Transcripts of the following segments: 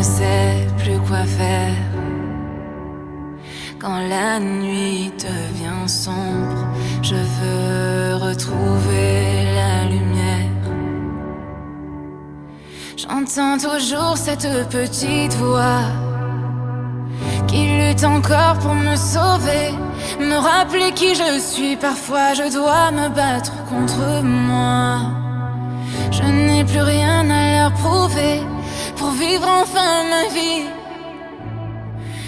sais plus quoi faire. Quand la nuit devient sombre, je veux retrouver la lumière. J'entends toujours cette petite voix qui lutte encore pour me sauver, me rappeler qui je suis. Parfois je dois me battre contre moi. Je n'ai plus rien à leur prouver pour vivre enfin ma vie.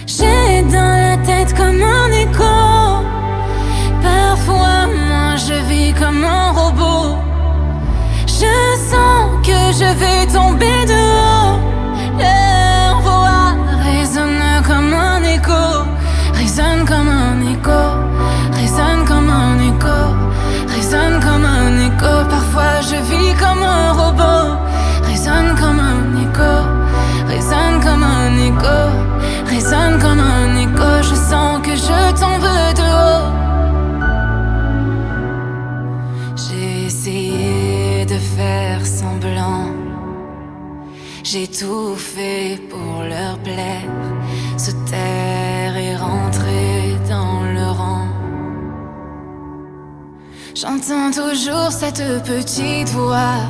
J'ai dans la tête comme un écho. Parfois moi je vis comme un robot. Je sens que je vais tomber de haut. Leur voix résonne comme un écho. Résonne comme un écho. Résonne comme un écho. Résonne comme un écho. Parfois je vis comme un robot. Résonne comme un écho. Résonne comme un écho. Résonne comme un écho. Je sens que je tombe de haut. J'ai essayé de faire semblant. J'ai tout fait pour leur plaire. Se taire et rentrer dans le rang. J'entends toujours cette petite voix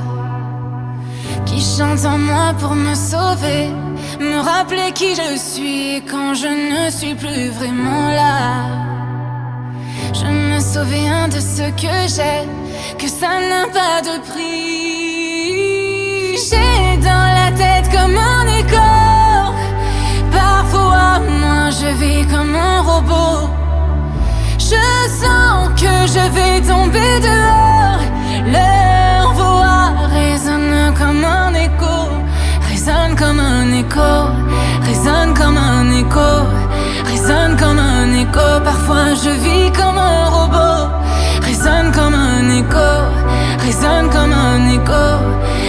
qui chante en moi pour me sauver, me rappeler qui je suis quand je ne suis plus vraiment là. Je me souviens de ce que j'ai, que ça n'a pas de prix. J'ai dans la tête comme un écho. Parfois moi je vis comme un robot. Je sens que je vais tomber dehors. Leur voix résonne comme un écho. Résonne comme un écho. Résonne comme un écho. Résonne comme un écho. Parfois je vis comme un robot. Résonne comme un écho. Résonne comme un écho.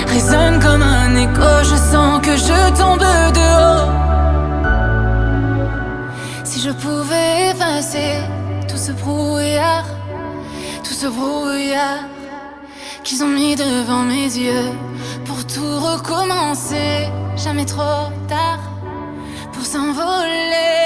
Résonne comme un écho. Je sens que je tombe de haut. Si je pouvais effacer tout ce brouillard qu'ils ont mis devant mes yeux pour tout recommencer, jamais trop tard pour s'envoler.